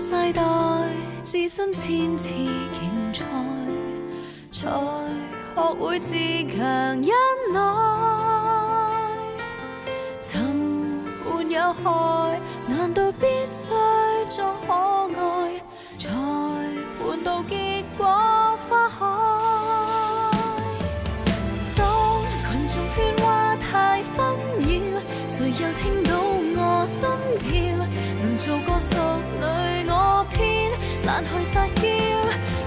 世代置身千次競賽，才學會自強忍耐。尋伴有害，難道必須裝可愛，才換到結果花開？當群眾喧嘩太紛擾，誰又聽到我心跳？能做個淑女，我偏懶去撒嬌。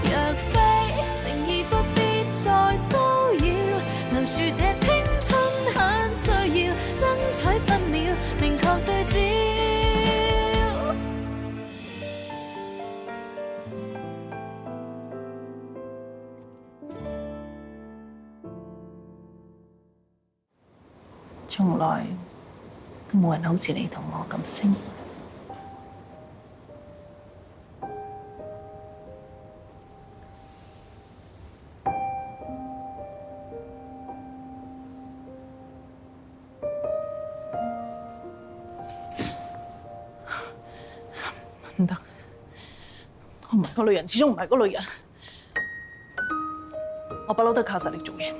若非誠意，不必再騷擾，留住這青春很需要，爭取分秒，明確對焦。從來都冇人好似你同我咁星。唔得，我唔係嗰類人，始終唔係嗰類人。我不嬲都靠實力做嘢。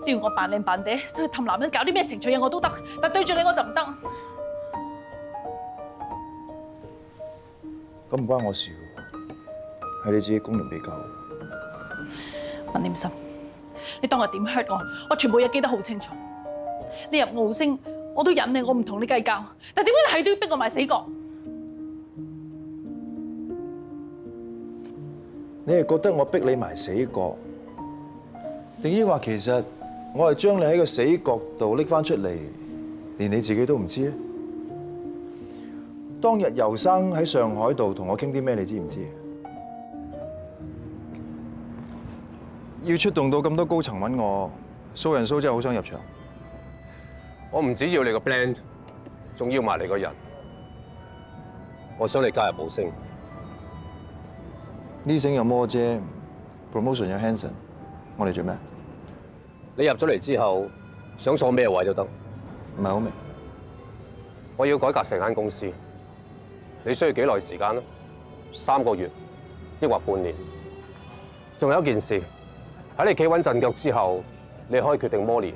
你要我扮靚扮嗲，走去氹男人搞啲咩情趣嘢我都得，但對住你我就唔得。咁唔關我事嘅，係你自己功力比較好。文念心，你當我點 hurt 我全部嘢記得好清楚。你入傲星，我都忍你，我唔同你計較。但點解你係都要逼我埋死角？你係覺得我逼你埋死角，定抑或其實我係將你喺個死角度拎翻出嚟，連你自己都唔知咧？當日游生喺上海度同我傾啲咩，你知唔知？要出動到咁多高層揾我，蘇人蘇真係好想入場。我唔只要你個 blend， 仲要埋你個人。我想你加入寶星。呢星有魔姐 ，promotion 有 Hanson， 我哋做咩？你入咗嚟之後，想坐咩位都得。唔係好明。我要改革成間公司，你需要幾耐時間咧？3個月，抑或半年？仲有一件事，喺你企穩陣腳之後，你可以決定 Molly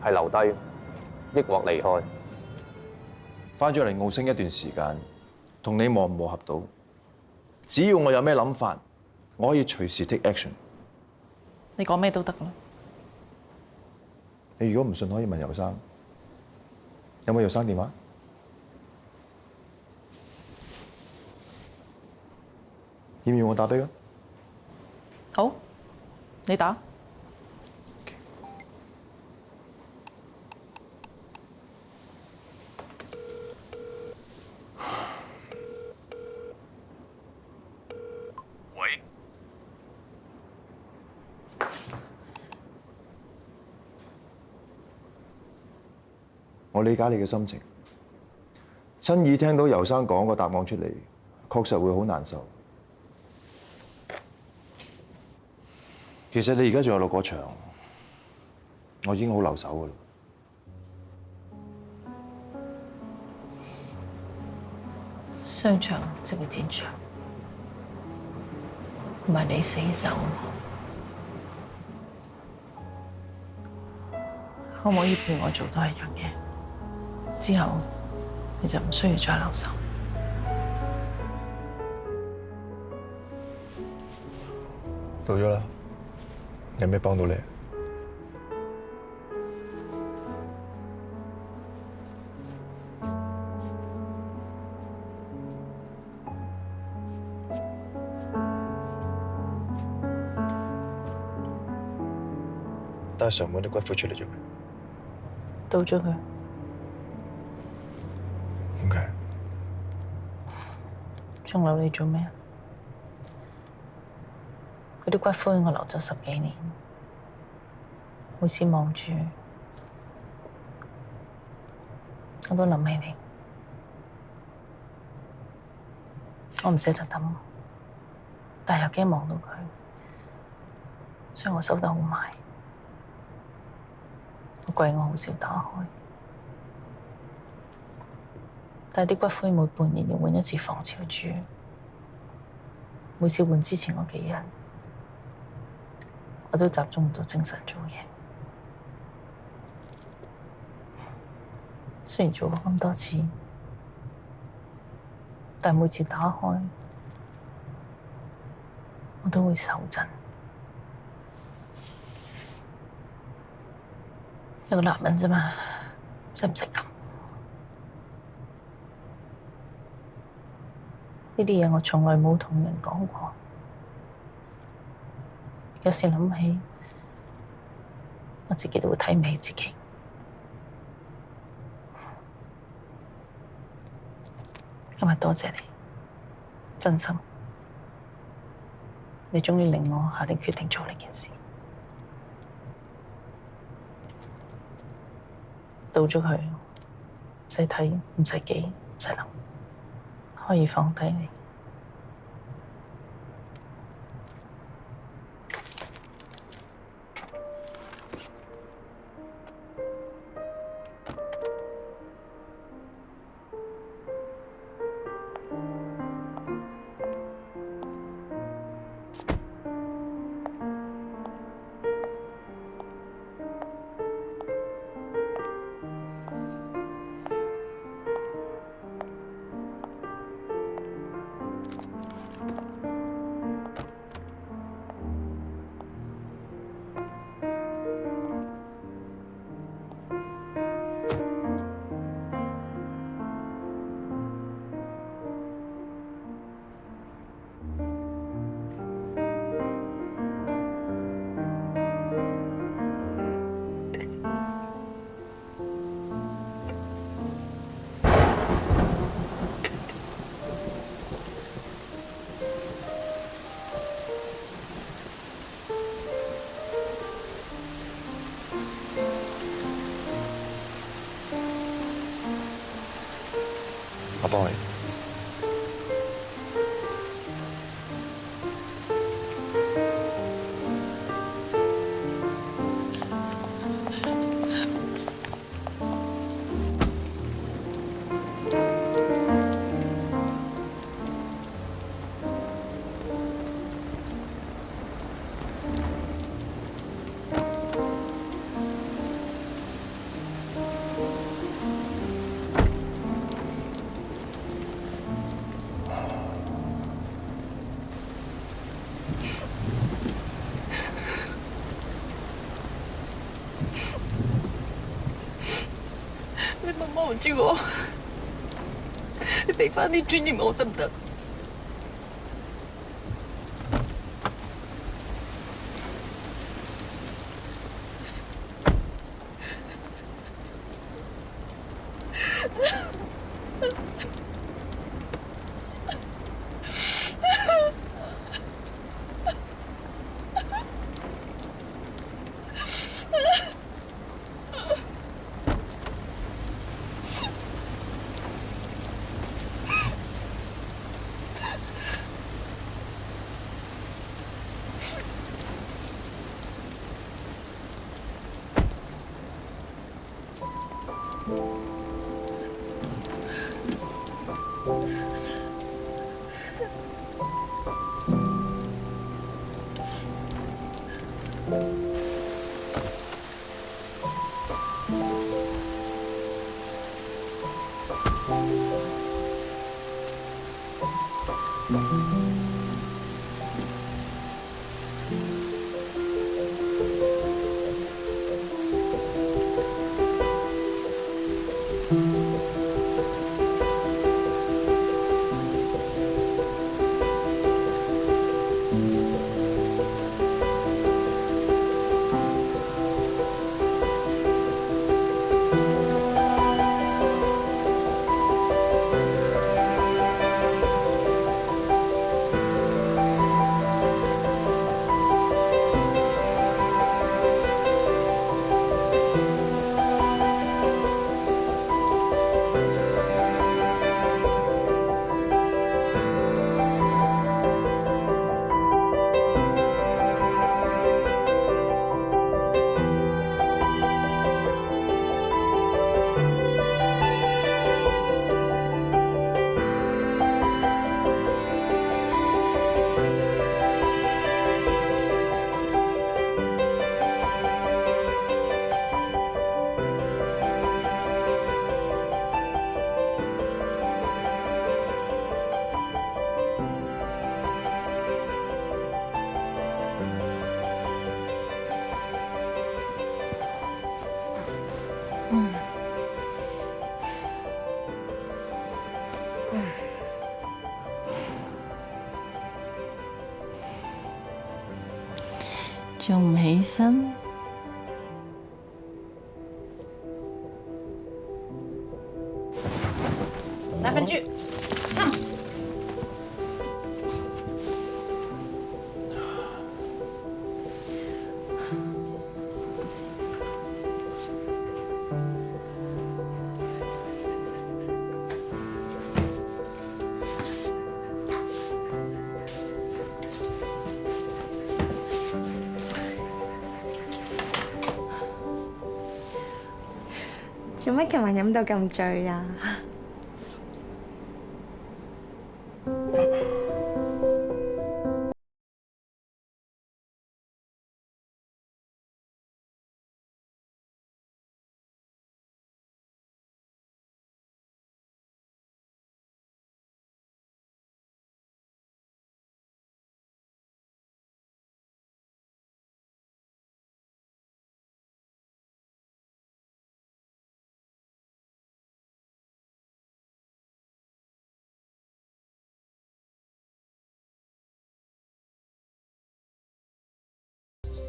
係留低，抑或離開。翻咗嚟澳星一段時間，同你磨唔磨合到？只要我有咩諗法，我可以隨時 take action。你講咩都得啦。你如果唔信，可以問游生。有冇游生電話？要唔要我打俾佢？好，你打。我理解你嘅心情，親耳聽到游生講個答案出嚟，確實會好難受。其實你而家仲有落過場，我已經好留手㗎啦。商場即係戰場，唔係你死就我。可唔可以陪我做多一樣嘢？之後你就唔需要再留手。到咗啦，有咩幫到你？帶上門啲骨灰出嚟做咩？倒咗佢。點解？仲留你做咩？嗰啲骨灰我留咗10幾年，每次望住我都諗起你。我唔捨得抌，但係又驚望到佢，所以我收得好埋。個櫃我好少打開，但係啲骨灰每半年要換一次防潮珠，每次換之前嗰幾日，我都集中唔到精神做嘢。雖然做過咁多次，但每次打開，我都會手震。一個男人啫嘛，使唔使咁？呢啲嘢我從來冇同人講過。有時諗起，我自己都會睇唔起自己。今日多謝你，真心，你終於令我下定決定做呢件事。到咗佢，唔使睇，唔使記，唔使諗，可以放低你。我幫你。你唔好望住我，你俾翻啲尊嚴我得唔得？仲唔起身？三分豬。做乜琴日飲到咁醉啊？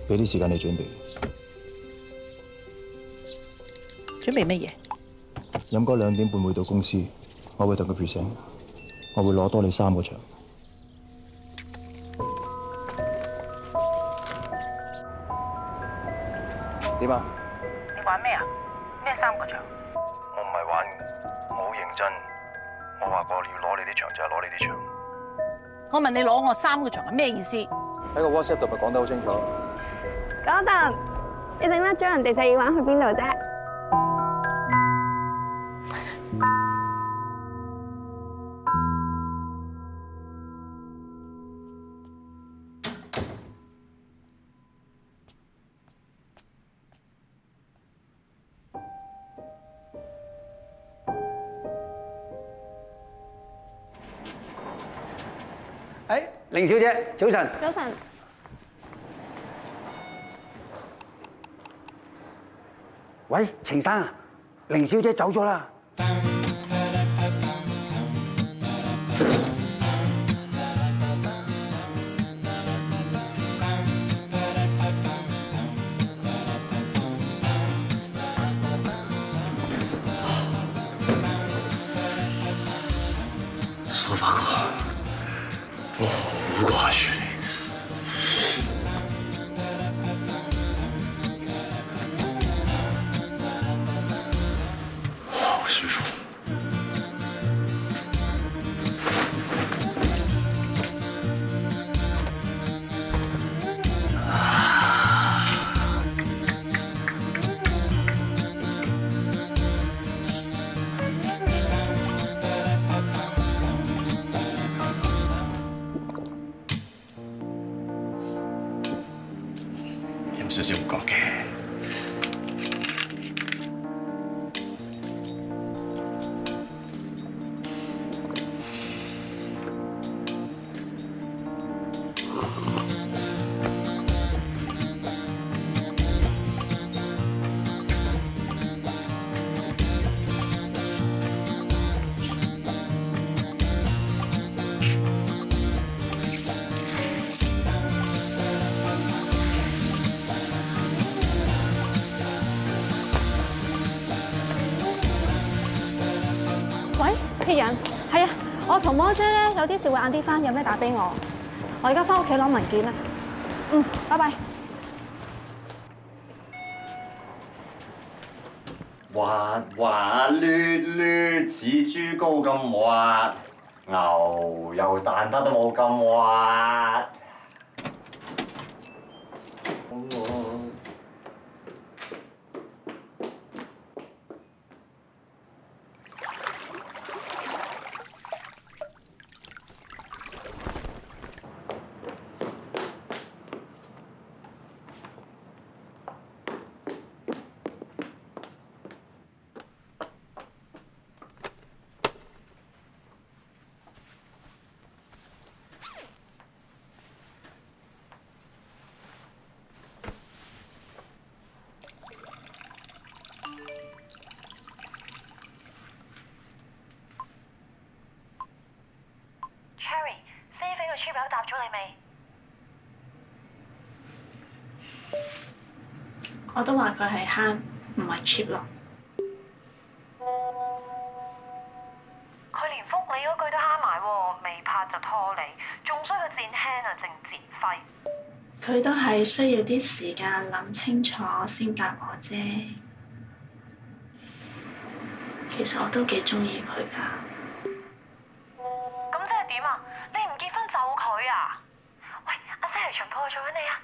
俾啲時間你準備。準備乜嘢？飲哥2點半會到公司，我會同佢 present， 我會攞多你3個場。點啊？你玩咩啊？咩3個場？我唔係玩，我好認真。我話過要攞你啲場就係攞你啲場。我問你攞我3個場係咩意思？喺個 WhatsApp 度咪講得好清楚。Gordon，你整甩咗人哋就要玩去邊度啫？凌小姐，早晨。早晨。喂，程生啊，凌小姐走咗啦。蘇發哥，我好掛住你。好舒服。飲少少唔覺嘅。喂，鐵人，係啊，我同魔姐咧有啲事會晏啲翻，有咩打俾我？我而家翻屋企攞文件啦。拜拜。滑滑捋捋似豬膏咁滑，牛又彈得都冇咁滑。咗你未？我都話佢係慳，唔係 cheap 咯。佢連覆你嗰句都慳埋喎，未拍就拖你，仲衰個賤輕啊，淨賤費。佢都係需要啲時間諗清楚先答我啫。其實我都幾鍾意佢㗎。咁即係點啊？你唔結婚就佢啊？喂，阿姐嚟長鋪做緊你啊！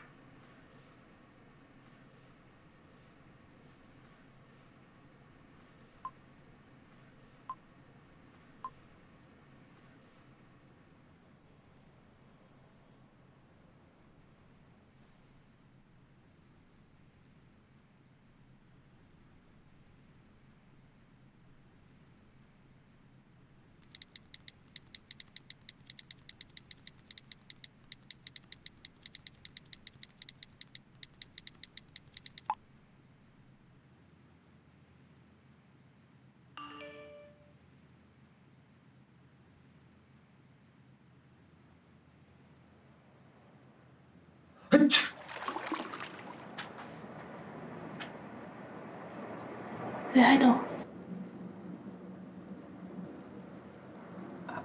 你喺度？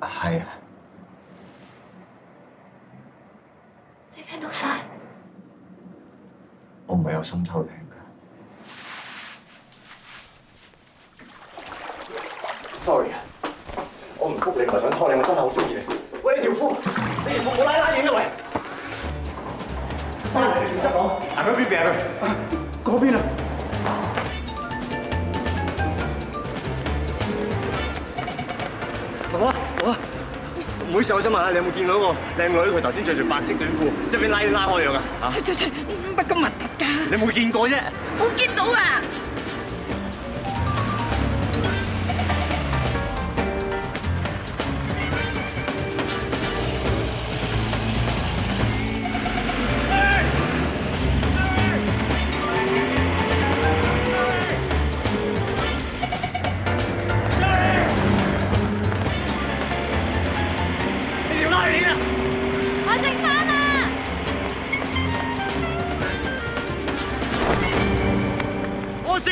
係啊。你聽到晒？我唔係有心偷聽㗎。Sorry 啊，我唔覆你唔係想拖你，我真係好中意你。喂，你條褲冇拉鏈啊喂！翻嚟全身講，行嗰邊病佢。嗰邊啊！爸爸，唔好意思，我想問下你有冇見到個靚女？佢頭先着住白色短褲，即係俾拉鏈拉開咗㗎。乜咁核突㗎？你有冇見過啫？冇見到啊！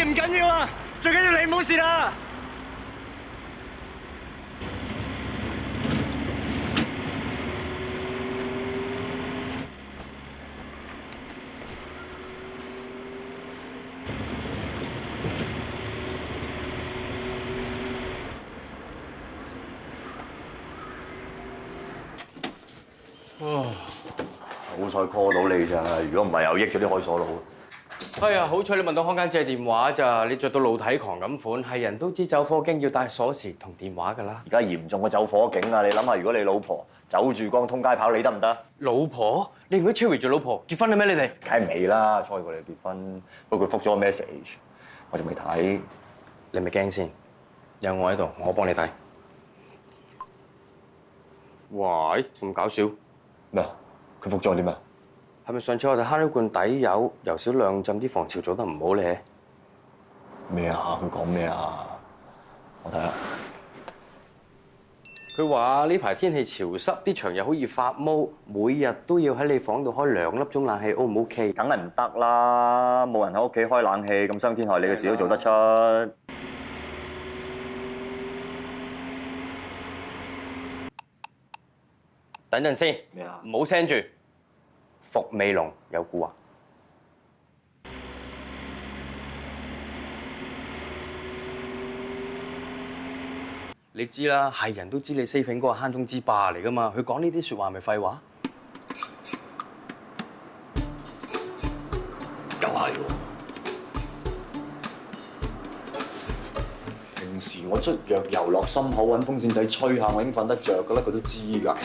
唔緊要啊，最緊要你冇事啦。好彩 call 到你咋，如果唔係又益咗啲開鎖佬。哎呀，好彩你問到康間借電話咋，你着到露體狂咁款，係人都知走火警要帶鎖匙同電話㗎啦。而家嚴重嘅走火警啊！你諗下，如果你老婆走住光通街跑，你得唔得？老婆？你唔會 Cherry 做老婆結婚啦咩？你哋？梗係未啦，初過你結婚，不過佢覆咗個 message，我仲未睇。你咪驚先？有我喺度，我幫你睇。喂，咁搞笑咩？佢覆咗啲咩？係咪上次我哋慳咗罐底油，油少兩浸，啲防潮做得唔好咧？咩啊？佢講咩啊？我睇下。佢話呢排天氣潮濕，啲牆又好易發毛，每日都要喺你房度開2粒鐘冷氣 ，O 唔 OK？梗係唔得啦！冇人喺屋企開冷氣，咁傷天害理嘅事都做得出。等陣先，咩啊？唔好 send 住。伏尾龍有蠱惑。你知啦，係人都知你 saving 嗰個慳中之霸嚟㗎嘛，佢講呢啲説話咪廢話？又係喎。平時我捽藥油落心口揾風扇仔吹下，我已經瞓得着㗎啦，佢都知㗎。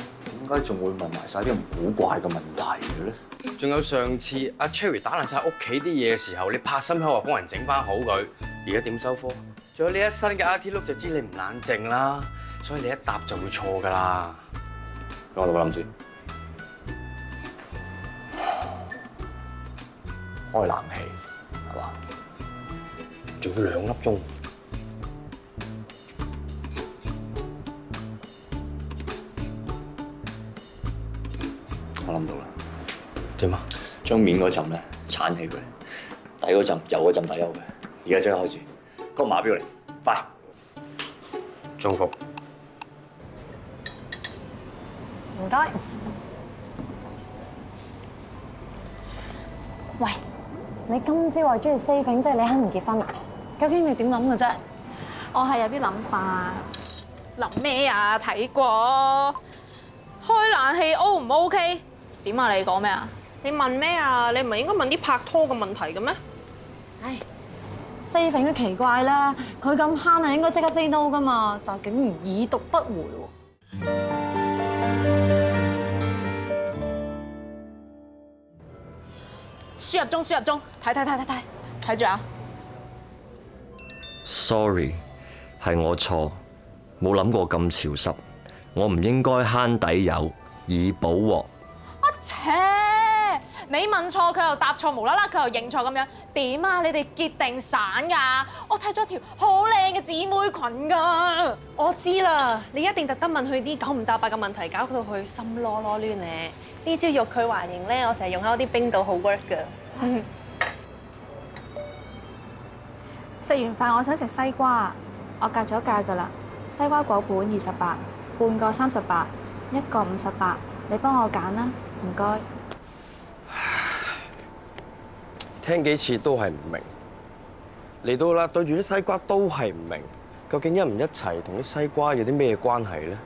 點解仲會問埋晒啲咁古怪嘅問題嘅咧？仲有上次阿 Cherry 打爛晒屋企啲嘢嘅時候，你拍心口話幫人整翻好佢，而家點收科？仲有你一身嘅 RT look 就知你唔冷靜啦，所以你一答就會錯㗎啦。我諗諗先，開冷氣係嘛？仲要2粒鐘。點啊？將面嗰浸咧剷起佢，底嗰浸油嗰浸底油佢。而家即刻開始，個碼錶嚟，快！中福。唔該。喂，你今朝話中意 saving， 即係你肯唔結婚啊？究竟你點諗嘅啫？我係有啲諗法。諗咩啊？睇過開冷氣 O 唔 OK？點啊？你講咩啊？你問咩啊？你唔係應該問啲拍拖嘅問題嘅咩？唉 ，saving 都奇怪啦，佢咁慳係應該即刻 say no 噶嘛，但係竟然已讀不回喎。輸入中，睇住啊 Sorry， 係我錯，冇諗過咁潮濕，我唔應該慳底油以補鑊。切！你問錯佢又答錯，無啦啦佢又認錯咁樣，點啊？你哋結定散㗎？我睇咗條好靚嘅姊妹裙㗎。我知啦，你一定特登問佢啲九唔搭八嘅問題，搞到佢心囉囉攣咧。呢招欲拒還迎咧，我成日用喺我啲冰島好 work 㗎。食完飯我想食西瓜，我格咗價㗎啦。西瓜果盤28，半個38，一個58，你幫我揀啦，唔該。聽幾次都係唔明，嚟到啦對住啲西瓜都係唔明，究竟一唔一齊同啲西瓜有啲咩關係咧？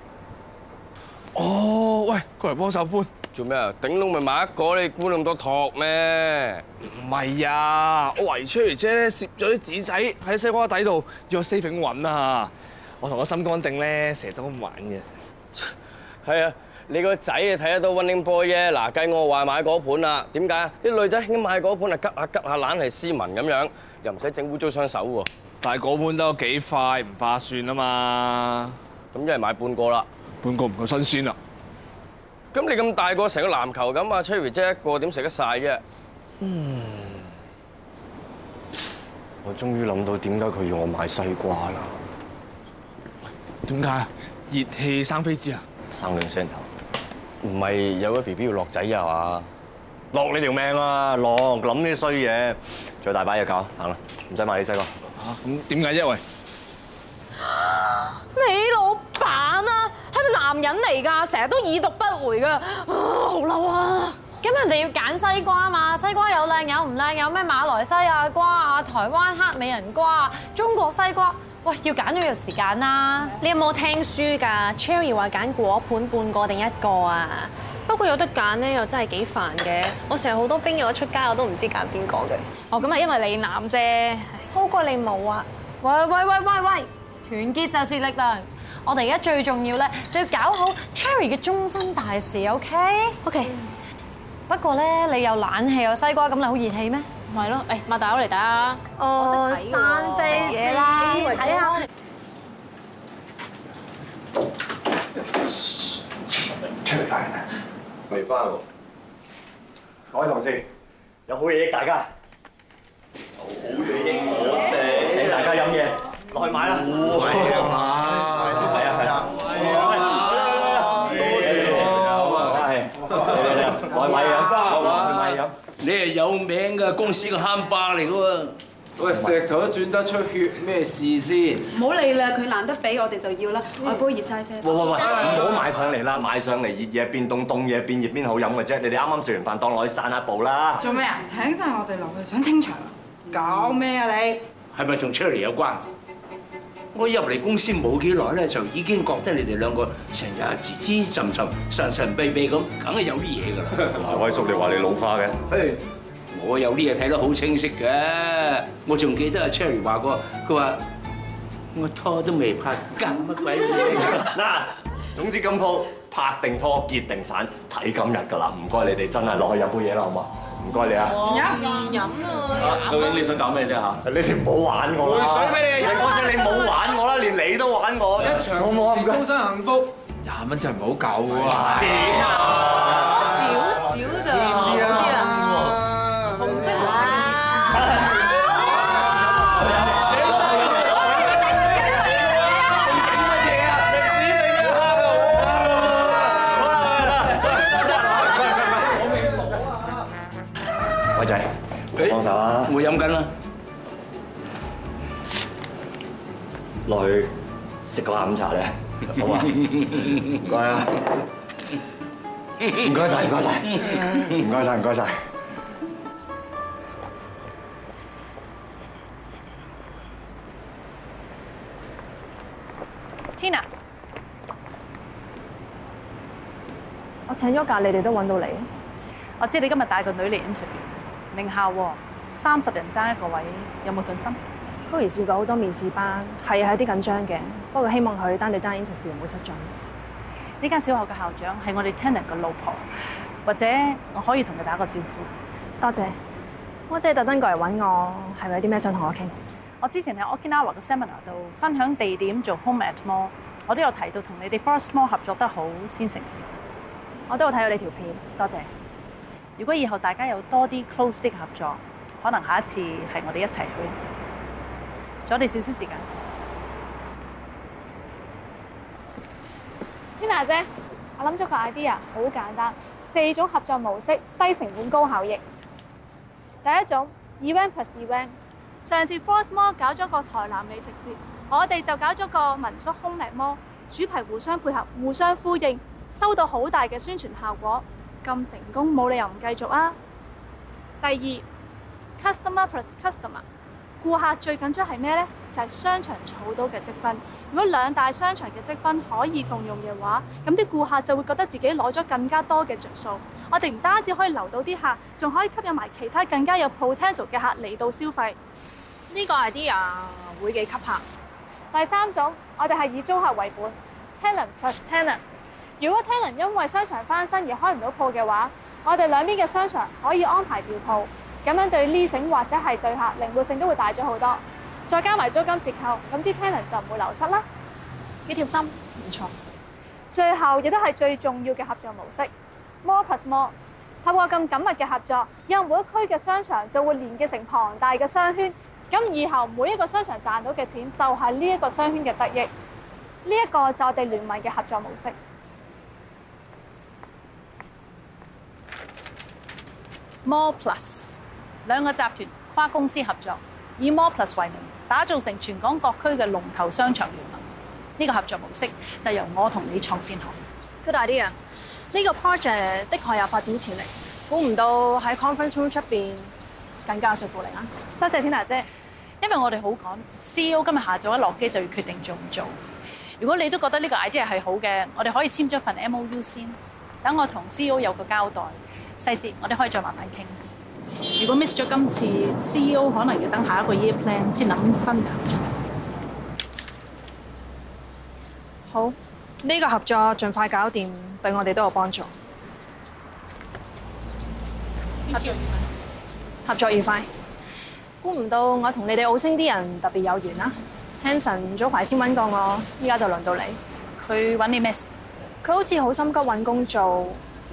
哦，喂，過嚟幫手搬。做咩啊？頂籠咪買一個，你搬咁多托咩？唔係啊，我圍出嚟啫，攝咗啲紙仔喺西瓜底度，要我 saving 揾啊！我同我心肝定咧，成日都咁玩嘅。係啊，你個仔啊睇得到 Running Boy 啫。嗱，計我話買嗰盤啦，點解啊？啲女仔興買嗰盤啊，吉下懶係斯文咁樣，又唔使整污糟雙手喎。但係嗰盤都幾快，唔化算啊嘛。咁一係買半個啦，半個唔夠新鮮啊！咁你咁大個成個籃球咁啊 ，Cherry 姐一個點食得晒啫？我終於諗到點解佢要我買西瓜啦。點解？熱氣生飛枝啊！生兩聲頭，唔係有個 BB 要落仔啊嘛？落你條命啊！落諗呢啲衰嘢，仲有大把嘢搞，行啦，唔使買啲西瓜。嚇咁點解啫？喂，你老闆啊，係咪男人嚟㗎？成日都已讀不回㗎，好嬲啊！咁人哋要揀西瓜嘛，西瓜有靚有唔靚，有咩馬來西亞瓜啊、台灣黑美人瓜啊、中國西瓜，喂，要揀都要時間啦。你有冇聽書㗎 ？Cherry 話揀果盤半個定一個啊？不過有得揀咧，又真係幾煩嘅。我成日好多冰友一出街，我都唔知揀邊個嘅。哦，咁係因為你男啫，好過你冇啊！喂，團結就是力量。我哋而家最重要咧，就要搞好 Cherry 嘅終身大事 ，OK？OK。不過咧，你有冷氣有西瓜，咁你好熱氣咩？唔係咯，誒，擘大口嚟睇下。我識生飛嘢啦，睇下。Cherry 翻嚟啦，未翻喎。各位同事，有好嘢益大家。有好嘢益我哋，請大家飲嘢，落去買啦。係啊嘛，係啊。落去買嘢飲，落去買嘢飲。你係有名嘅公司嘅慳巴嚟嘅喎。喂，石頭都轉得出血，咩事先？唔好理啦，佢難得俾我哋就要啦。我杯熱齋啡。喂，唔好買上嚟啦，買上嚟熱嘢變凍，凍嘢變熱邊好飲嘅啫。你哋啱啱食完飯，當落去散下步啦。做咩啊？請晒我哋落去，想清場啊？搞咩啊你？係咪同 Cherry 有關？我入嚟公司冇幾耐咧，就已經覺得你哋兩個成日吱吱浸浸、神神秘秘咁，梗係有啲嘢㗎啦。威叔，你話你老花嘅？我有啲嘢睇得好清晰嘅，我仲記得阿 Cherry 話過，佢話我拖都未拍，搞乜鬼嘢㗎？嗱，總之今鋪拍定拖結定散，睇今日㗎啦。唔該你哋真係落去飲杯嘢啦，好嘛？唔該你啊！飲啊！究竟你想搞咩啫嚇？你哋唔好玩我啦！回水俾你，嗰陣你冇玩我啦，連你都玩我。一場終身幸福，20蚊真係唔好夠喎！點啊？多少少咋？啲啊！紅色落去食個下午茶咧，好嘛？唔該啊，唔該晒，唔該晒，唔該晒，唔該晒。Tina，我請咗假，你哋都揾到你。我知你今日帶個女嚟 interview， 名校喎，30人爭一個位，有冇信心？Chloe 試過好多面試班，係有啲緊張嘅，不過希望佢單對單 interview 唔會失準。呢間小學嘅校長係我哋 tenant 嘅老婆，或者我可以同佢打個招呼。多謝，我姐特登過嚟揾我，係咪有啲咩想同我傾？我之前喺 Okinawa 嘅 seminar 度分享地點做 home at mall， 我都有提到同你哋 Forest Mall 合作得好先成事。我都有睇到你條片，多謝。如果以後大家有多啲 close 啲嘅合作，可能下一次係我哋一齊去。阻你少少時間。Tina 姐，我諗咗個 idea， 好簡單，4種合作模式，低成本高效益。第一種 event plus event。上次 Forest Mall 搞咗個台南美食節，我哋就搞咗個民宿 Home at Mall， 主題互相配合、互相呼應，收到好大嘅宣傳效果，咁成功冇理由唔繼續啊！第二 customer plus customer， 顧客最緊張係咩呢？就係商場儲到嘅積分。如果2大商場嘅積分可以共用嘅話，咁啲顧客就會覺得自己攞咗更加多嘅着數。我哋唔單止可以留到啲客，仲可以吸引埋其他更加有 potential 嘅客嚟到消費。呢個 idea 會幾吸客？第三種，我哋係以租客為本 ，tenant plus tenant。如果 tenant 因為商場翻新而開唔到鋪嘅話，我哋兩邊嘅商場可以安排調鋪，咁樣對 leasing 或者係對客靈活性都會大咗好多。再加埋租金折扣，咁啲 tenant 就唔會流失啦。幾條心，唔錯。最後亦都係最重要嘅合作模式 ，more plus more。透過咁緊密嘅合作，以後每一區嘅商場就會連結成龐大嘅商圈。咁以後每一個商場賺到嘅錢就係呢一個商圈嘅得益，呢一個就係我哋聯盟嘅合作模式。More Plus 2個集團跨公司合作，以 More Plus 為名，打造成全港各區嘅龍頭商場聯盟。呢個合作模式就由我同你創先河。Good idea！呢個 project 的確有發展潛力，估唔到喺 conference room 出邊更加有說服力啊！多謝 Tina 姐。因為我哋好趕 ，CEO 今日下晝一落機就要決定做唔做。如果你都覺得呢個 idea 係好嘅，我哋可以簽咗份 MOU 先，等我同 CEO 有個交代。細節我哋可以再慢慢傾。如果 miss 咗今次 CEO， 可能要等下一個 year plan 先諗新嘅合作。好，呢個合作盡快搞掂，對我哋都有幫助。合作愉快。合作愉快。估唔到我同你哋澳星啲人特別有緣啦。Hanson 早排先揾過我，依家就輪到你。佢揾你咩事？佢好似好心急揾工做，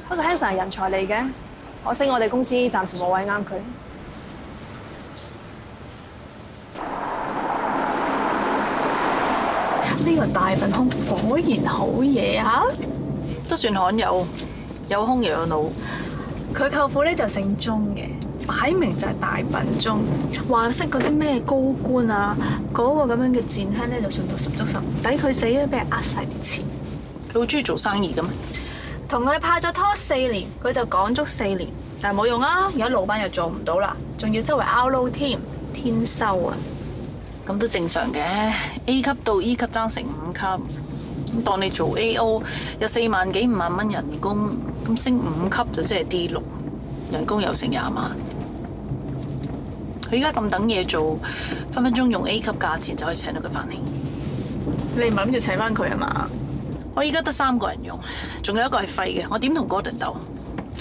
不過 Hanson 係人才嚟嘅，可惜我哋公司暫時冇位啱佢。呢個大笨空果然好嘢啊！都算罕有，有胸又有腦。佢舅父咧就姓鐘嘅。擺明就係大笨鐘，話識嗰啲咩高官啊，嗰個咁樣嘅賤鄉咧就信到十足十，抵佢死啊！俾人呃晒啲錢。佢好中意做生意㗎嘛？同佢拍咗拖4年，佢就講足4年，但係冇用啊！而家老闆又做唔到啦，仲要周圍 out low 添，天收啊！咁都正常嘅 ，A 級到 E 級爭成5級，咁當你做 AO 有4萬幾5萬蚊人工，咁升5級就即係 D6，人工又成20萬。佢而家咁等嘢做，分分鐘用 A 級價錢就可以請到佢翻嚟。你唔係諗住請翻佢啊嘛？我而家得3個人用，仲有一個係廢嘅。我點同 Gordon 鬥？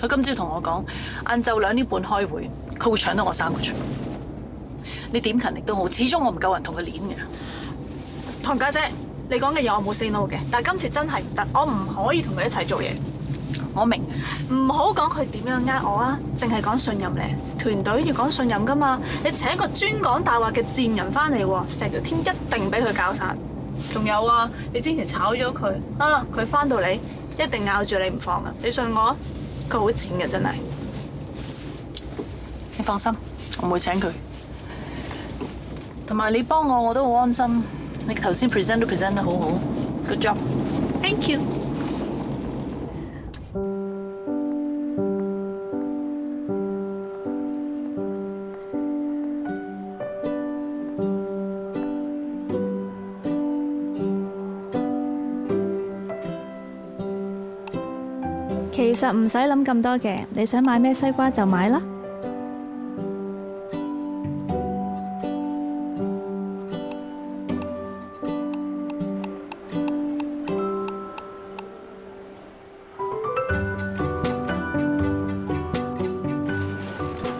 佢今朝同我講，晏晝2點半開會，佢會搶到我3個出。你點勤力都好，始終我唔夠人同佢練嘅。唐家姐，你講嘅嘢我冇 say no 嘅，但係今次真係唔得，我唔可以同佢一齊做嘢。我明，唔好講佢點樣呃我啊，淨係講信任咧。團隊要講信任噶嘛，你請一個專講大話嘅賤人翻嚟喎，成條 team 一定俾佢搞散。仲有啊，你之前炒咗佢啊，佢翻到嚟一定咬住你唔放啊！你信我，佢好賤嘅真係。你放心，我唔會請佢。同埋你幫我，我都好安心。你頭先 present 都 present 得好好 ，good job。Thank you。其實唔使諗咁多嘅，你想買咩西瓜就買啦。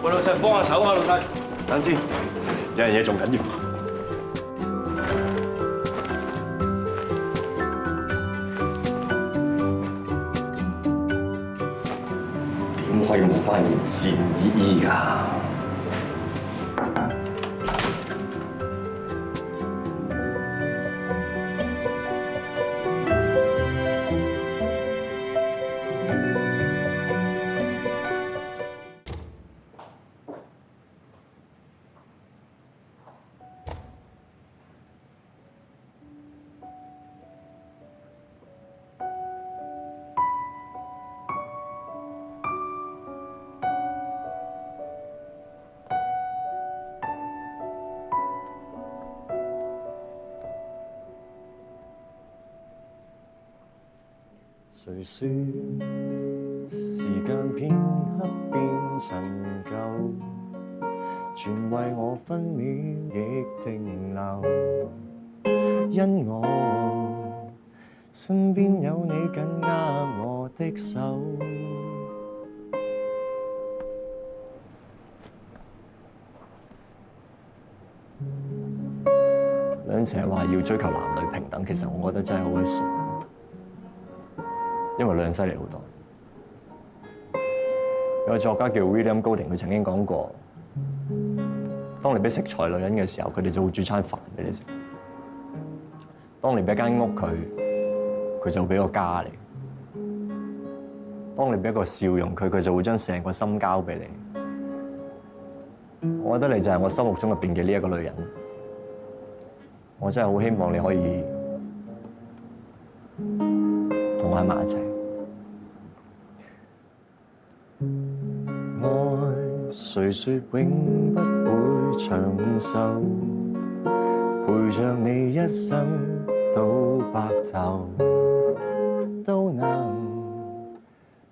喂，老細幫下手啊，老細。等先，有樣嘢仲緊要。點可以冇翻件戰衣㗎？誰說時間片刻變陳舊，全為我分秒亦停留，因我身邊有你緊握我的手。兩成日話要追求男女平等，其實我覺得真係好鬼傻。因為女人犀利好多。有個作家叫 William Golding，佢曾經講過，當你俾食材女人嘅時候，佢哋就會煮餐飯俾你食；當你俾間屋佢，佢就會俾個家你；當你俾一個笑容佢，佢就會將成個心交俾你。我覺得你就係我心目中入邊嘅呢一個女人。我真係好希望你可以同我喺埋一齊。誰說永不會長壽？陪着你一生到白頭，都能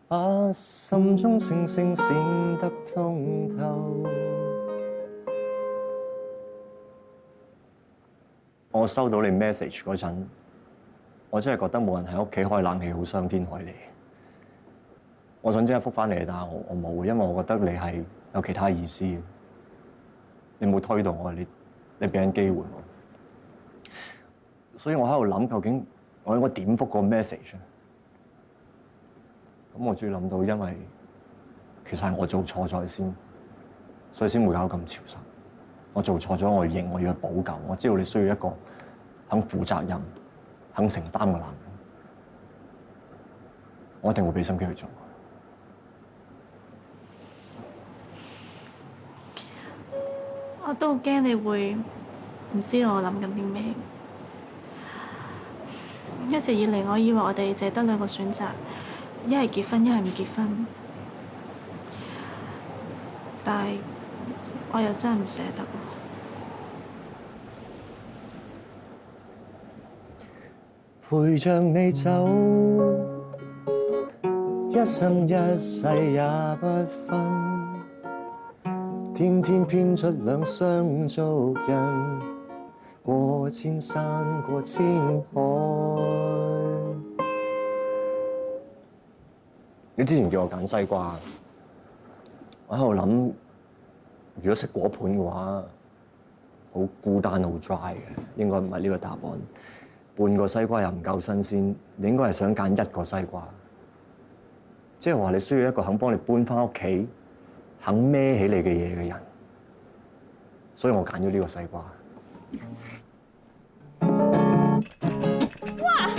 把心中星星閃得通透。我收到你 message 嗰陣，我真係覺得冇人喺屋企開冷氣好傷天害理。我想即刻覆返你，但係我冇，因為我覺得你係有其他意思。你冇推動我，你俾緊機會我，所以我喺度諗究竟我應該點覆個 message 啊？咁我終於諗到，因為其實係我做錯咗先，所以先會搞咁潮濕。我做錯咗，我要認，我要去補救。我知道你需要一個肯負責任、肯承擔嘅男人，我一定會俾心機去做。我都好驚你會唔知我諗緊啲咩。一直以嚟，我以為我哋淨係得兩個選擇，一係結婚，一係唔結婚。但係我又真係唔捨得。陪着你走，一生一世也不分。天天編出兩雙足印，過千山過千海。你之前叫我揀西瓜，我喺度諗，如果食果盤嘅話，好孤單好 dry 嘅，應該唔係呢個答案。半個西瓜又唔夠新鮮，你應該係想揀一個西瓜，即係話你需要一個肯幫你搬返屋企，肯孭起你嘅嘢嘅人，所以我揀咗呢個西瓜。哇！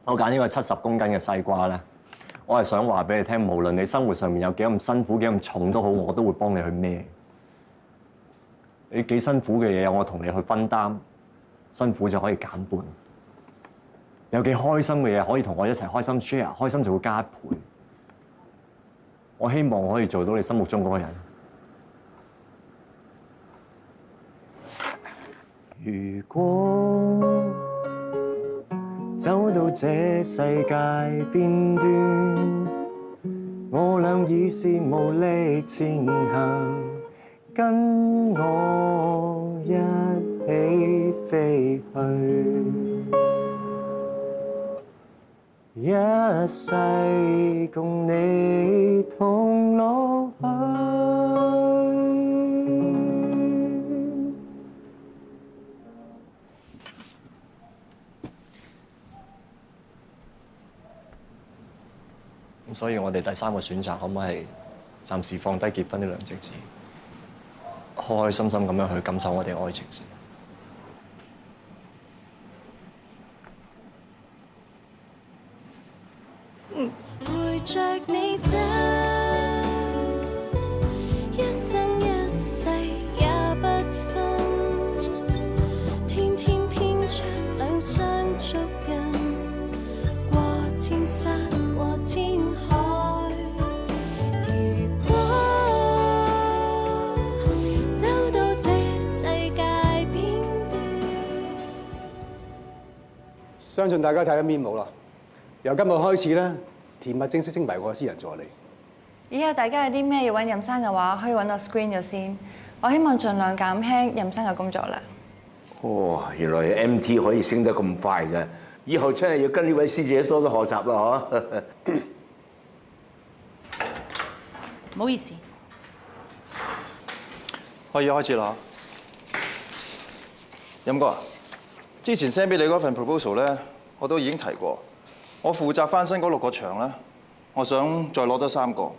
我揀呢個70公斤嘅西瓜咧，我係想話俾你聽，無論你生活上面有幾咁辛苦、幾咁重都好，我都會幫你去孭。你幾辛苦嘅嘢，有我同你去分擔，辛苦就可以減半。有幾開心嘅嘢，可以同我一齊開心 share， 開心就會加一倍。我希望我可以做到你心目中嗰個人。如果走到這世界邊端，我倆已是無力前行，跟我一起飛去，一世共你同落去。所以我哋第三個選擇可唔可以暫時放低結婚呢兩隻字，開開心心咁樣去感受我哋愛情先？陪着你走，一生一世也不分，天天編出兩雙足印，過千山過千海。如果走到這世界邊端，相信大家睇得面冇啦。由今日開始咧，田蜜正式升為我嘅私人助理。以後大家有啲咩要揾任生嘅話，可以揾我 screen 咗先。我希望盡量減輕任生嘅工作量。哦，原來 MT 可以升得咁快嘅，以後真係要跟呢位師姐多多學習啦嗬。唔好意思，可以開始啦。任哥啊，之前 send 俾你嗰份 proposal 咧，我都已經提過。我負責翻新嗰6個場咧，我想再攞多3個，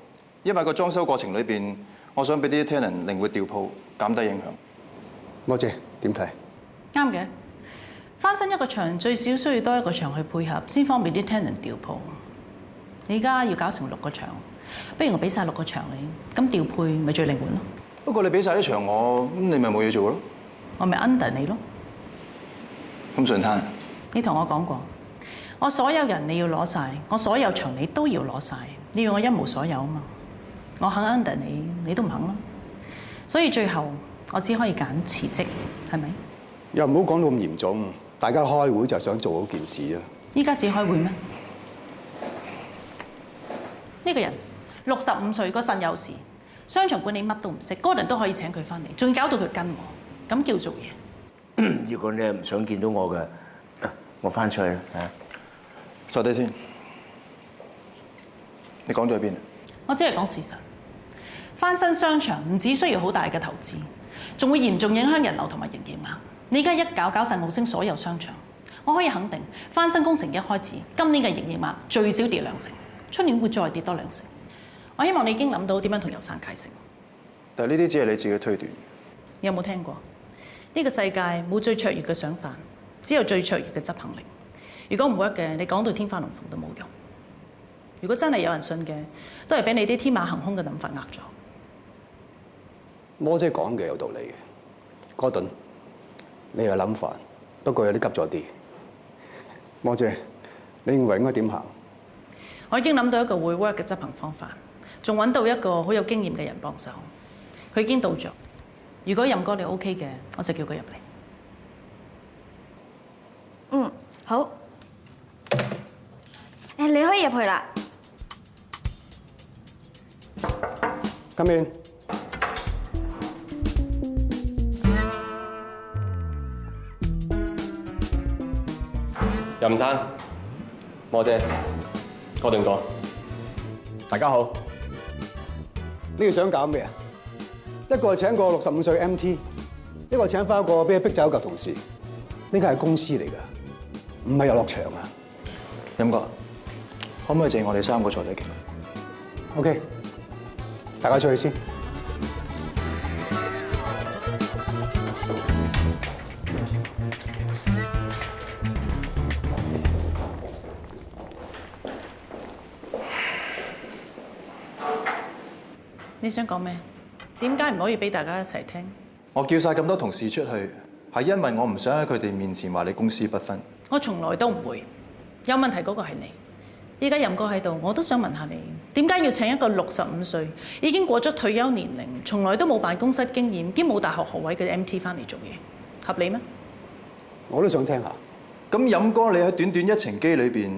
因為個裝修過程裏邊，我想俾啲 tenant 靈活調鋪，減低影響。摩姐點睇？啱嘅，翻新一個場最少需要多1個場去配合，先方便啲 tenant 調鋪。你而家要搞成6個場，不如我俾晒6個場你，咁調配咪最靈活咯。不過你俾晒啲場我，咁你咪冇嘢做咯。我咪 under 你咯。咁順攤？你同我講過。我所有人你要攞晒，我所有場你都要攞晒，你要我一無所有啊嘛！我肯 under 你，你都唔肯啦。所以最後我只可以揀辭職，係咪？又唔好講到咁嚴重，大家開會就想做好件事啊！依家只開會咩？呢個人65歲，個腎有事，商場管理乜都唔識，嗰個人都可以請佢翻嚟，仲要搞到佢跟我，咁叫做嘢？如果你係唔想見到我嘅，我翻出去啦嚇。坐低先。你講咗去邊啊？我只係講事實。翻新商場唔只需要好大嘅投資，仲會嚴重影響人流同埋營業額。你而家一搞晒澳星所有商場，我可以肯定，翻新工程一開始，今年嘅營業額最少跌2成，出年會再跌多2成。我希望你已經諗到點樣同游生解釋。但係呢啲只係你自己推斷。你有冇聽過？呢個世界冇最卓越嘅想法，只有最卓越嘅執行力。如果唔 work 嘅，你講到天花龍鳳都冇用。如果真係有人信嘅，都係俾你啲天馬行空嘅諗法呃咗。摩姐講嘅有道理嘅，哥頓，你有諗法，不過有啲急咗啲。摩姐，你認為應該點行？我已經諗到一個會 work 嘅執行方法，仲揾到一個好有經驗嘅人幫手。佢已經到咗。如果任哥你 OK 嘅，我就叫佢入嚟。嗯，好。誒，你可以入去啦。Come in。任生、摩姐、哥頓哥，大家好。呢個想搞咩啊？一個係請個65歲 MT， 一個請翻一個俾佢逼走嘅舊同事。呢個係公司嚟㗎，唔係遊樂場啊！任哥，可唔可以借我哋3個坐低傾 ？OK， 大家出去先。你想講咩？點解唔可以俾大家一齊聽？我叫晒咁多同事出去，係因為我唔想喺佢哋面前話你公私不分。我從來都唔會。有問題嗰個係你。依家任哥喺度，我都想問下你，點解要請一個65歲、已經過咗退休年齡、從來都冇辦公室經驗兼冇大學學位嘅 MT 翻嚟做嘢？合理咩？我都想聽下。咁任哥，你喺短短一程機裏邊，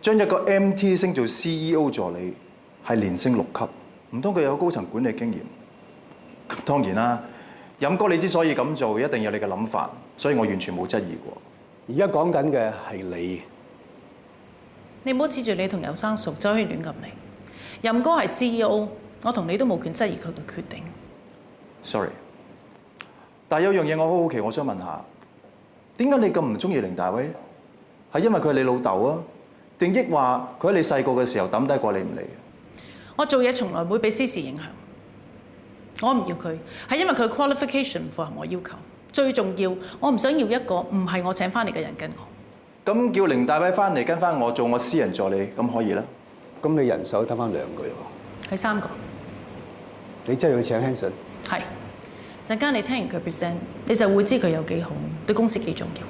將一個 MT 升做 CEO 助理，係連升6級，唔通佢有高層管理經驗？咁當然啦，任哥你之所以咁做，一定有你嘅諗法，所以我完全冇質疑過。而家講緊嘅係你。你唔好恃住你同有生熟就可以亂咁嚟。任哥係 CEO， 我同你都冇權質疑佢嘅決定。Sorry， 但係有樣嘢我好好奇，我想問下，點解你咁唔中意凌大威咧？係因為佢係你老豆啊，定抑話佢喺你細個嘅時候抌低過你唔理？我做嘢從來唔會俾私事影響。我唔要佢，係因為佢 qualification 唔符合我要求。最重要，我唔想要一個唔係我請翻嚟嘅人跟我。咁叫凌大威翻嚟跟翻我做我私人助理，咁可以啦。咁你人手得翻2個喎？係3個。你真係要請 Hanson？係。陣間你聽完佢 present，你就會知佢有幾好，對公司幾重要。